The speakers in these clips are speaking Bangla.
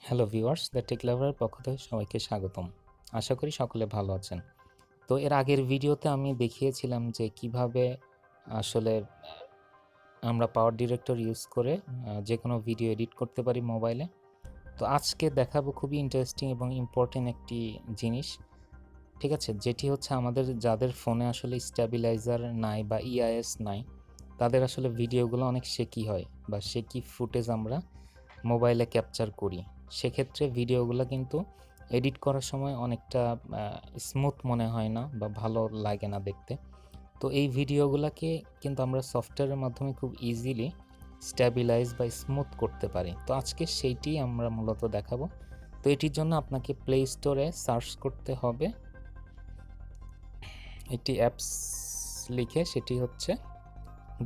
হ্যালো ভিউয়ার্স, দ্য টেক লাভারের পক্ষ থেকে সবাইকে স্বাগতম। আশা করি সকলে ভালো আছেন। তো এর আগের ভিডিওতে আমি দেখিয়েছিলাম যে কিভাবে আসলে আমরা পাওয়ার ডিরেক্টর ইউজ করে যে কোনো ভিডিও এডিট করতে পারি মোবাইলে। তো আজকে দেখাবো খুবই ইন্টারেস্টিং এবং ইম্পর্টেন্ট একটি জিনিস, ঠিক আছে, যেটি হচ্ছে আমাদের যাদের ফোনে আসলে স্ট্যাবিলাইজার নাই বা ইআইএস নাই, তাদের আসলে ভিডিওগুলো অনেক শেকি হয় বা শেকি ফুটেজ আমরা মোবাইলে ক্যাপচার করি। সেক্ষেত্রে ভিডিওগুলো কিন্তু এডিট করার সময় অনেকটা স্মুথ মনে হয় না বা ভালো লাগে না দেখতে। তো এই ভিডিওগুলোকে কিন্তু আমরা সফটওয়্যারের মাধ্যমে খুব ইজিলি স্ট্যাবিলাইজ বা স্মুথ করতে পারি। তো আজকে সেইটি আমরা মূলত দেখাবো। তো এটির জন্য আপনাকে প্লে স্টোরে সার্চ করতে হবে একটি অ্যাপস লিখে, সেটি হচ্ছে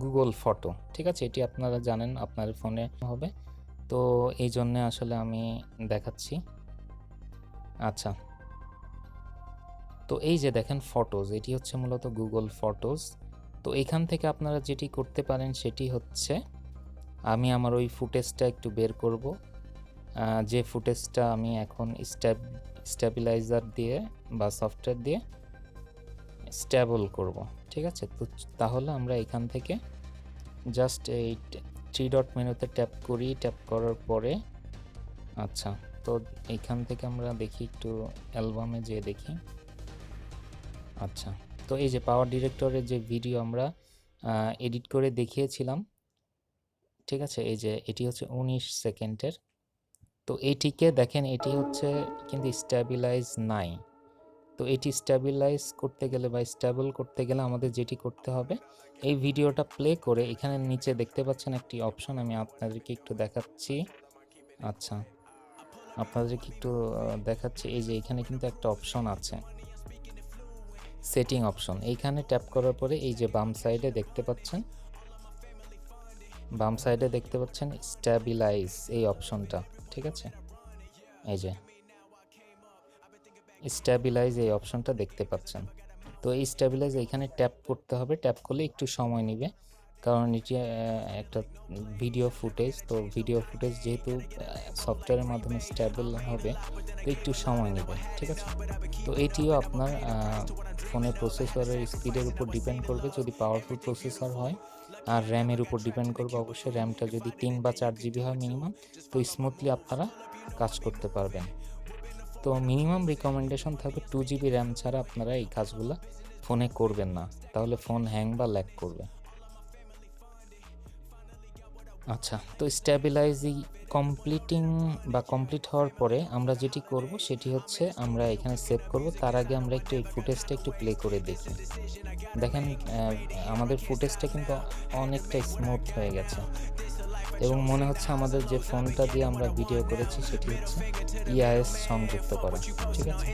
গুগল ফটো, ঠিক আছে। এটি আপনারা জানেন আপনার ফোনে হবে, তো এই জন্য আসলে আমি দেখাচ্ছি। আচ্ছা, তো এই যে দেখেন ফটোজ, এটি হচ্ছে মূলত গুগল ফটোজ। তো এখান থেকে আপনারা যেটি করতে পারেন সেটি হচ্ছে, আমি আমার ওই ফুটেজটা একটু বের করব, যে ফুটেজটা আমি এখন স্ট্যাবিলাইজার দিয়ে বা সফটওয়্যার দিয়ে স্ট্যাবল করব, ঠিক আছে। তো তাহলে আমরা এখান থেকে জাস্ট এই 3 ডট মেনুতে ট্যাপ করি, ট্যাপ করার পরে আচ্ছা, তো এইখান থেকে আমরা দেখি একটু অ্যালবামে যেয়ে দেখি। আচ্ছা, তো এই যে পাওয়ার ডিরেক্টরের যে ভিডিও আমরা এডিট করে দেখিয়েছিলাম, ঠিক আছে, এই যে এটি হচ্ছে 19 সেকেন্ডের। তো এটিকে দেখেন, এটি হচ্ছে কিন্তু স্ট্যাবিলাইজ নাই। তো এটি স্ট্যাবিলাইজ করতে গেলে বা স্ট্যাবল করতে গেলে আমাদের যেটি করতে হবে, এই ভিডিওটা প্লে করে এখানে নিচে দেখতে পাচ্ছেন একটি অপশন, আমি আপনাদেরকে একটু দেখাচ্ছি। আচ্ছা, আপনাদেরকে একটু দেখাচ্ছি, এই যে এখানে কিন্তু একটা অপশন আছে, সেটিং অপশন। এইখানে ট্যাপ করার পরে এই যে বাম সাইডে দেখতে পাচ্ছেন স্ট্যাবিলাইজ, এই অপশনটা, ঠিক আছে। এই যে স্ট্যাবিলাইজ এই অপশনটা দেখতে পাচ্ছেন। তো এই স্ট্যাবিলাইজ এখানে ট্যাপ করতে হবে, ট্যাপ করলে একটু সময় নেবে, কারণ এটি একটা ভিডিও ফুটেজ। তো ভিডিও ফুটেজ যেহেতু সফটওয়্যারের মাধ্যমে স্ট্যাবল হবে, তো একটু সময় নেবে, ঠিক আছে। তো এটিও আপনার ফোনের প্রসেসরের স্পিডের উপর ডিপেন্ড করবে, যদি পাওয়ারফুল প্রসেসর হয়, আর র্যামের উপর ডিপেন্ড করবে অবশ্যই। র্যামটা যদি 3 বা 4 জিবি হয় মিনিমাম, তো স্মুথলি আপনারা কাজ করতে পারবেন। তো মিনিমাম রিকমেন্ডেশন থাকবে 2 জিবি র্যাম ছাড়া আপনারা এই কাজগুলো ফোনে করবেন না, তাহলে ফোন হ্যাং বা ল্যাগ করবে। আচ্ছা, তো স্ট্যাবিলাইজিং কমপ্লিট হওয়ার পরে আমরা যেটি করব সেটি হচ্ছে আমরা এখানে সেভ করব। তার আগে আমরা একটু এই ফুটেজটা একটু প্লে করে দেখি। দেখেন আমাদের ফুটেজটা কিন্তু অনেকটা স্মুথ হয়ে গেছে এবং মনে হচ্ছে আমাদের যে ফোনটা দিয়ে আমরা ভিডিও করেছি সেটি হচ্ছে ইআইএস সংযুক্ত করা, ঠিক আছে।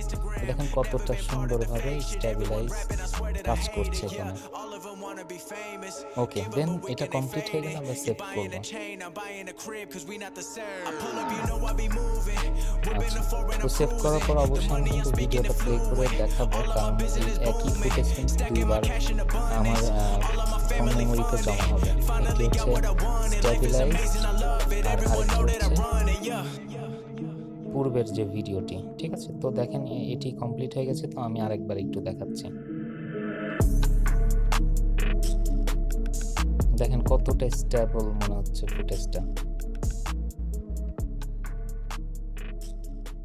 দেখেন কতটা সুন্দরভাবে স্ট্যাবিলাইজ কাজ করছে এখানে। ওকে, দেন এটা কমপ্লিট হয়ে গেলে আমরা সেভ করব। আচ্ছা, তো সেভ করার পর অবশ্যই আমি কিন্তু ভিডিওটা প্লে করে দেখাবো, কারণ এই একই ফুটেজ কিন্তু দুইবার আমার ফোন মেমোরিতে জমা হবে। একটি হচ্ছে স্ট্যাবিলাইজ আর আরেকটি হচ্ছে পূর্বের যে ভিডিওটি, ঠিক আছে। তো দেখেন এটি কমপ্লিট হয়ে গেছে, তো আমি আরেকবার একটু দেখাচ্ছি। দেখেন কতটা স্টেবল মনে হচ্ছে ফুটেজটা।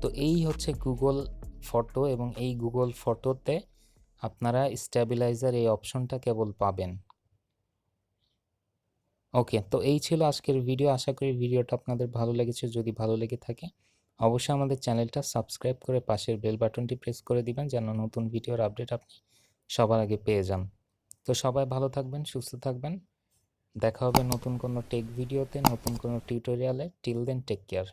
তো এই হচ্ছে গুগল ফটো, এবং এই গুগল ফটোতে আপনারা স্ট্যাবিলাইজার এই অপশনটা কেবল পাবেন। ওকে, তো এই ছিল আজকের ভিডিও। আশা করি ভিডিওটা আপনাদের ভালো লেগেছে। যদি ভালো লেগে থাকে অবশ্যই আমাদের চ্যানেলটা সাবস্ক্রাইব করে পাশের বেল বাটনটি প্রেস করে দিবেন, যেন নতুন ভিডিওর আপডেট আপনি সবার আগে পেয়ে যান। তো সবাই ভালো থাকবেন, সুস্থ থাকবেন। দেখা হবে নতুন কোনো টেক ভিডিওতে, নতুন কোনো টিউটোরিয়ালে। Till then, take care.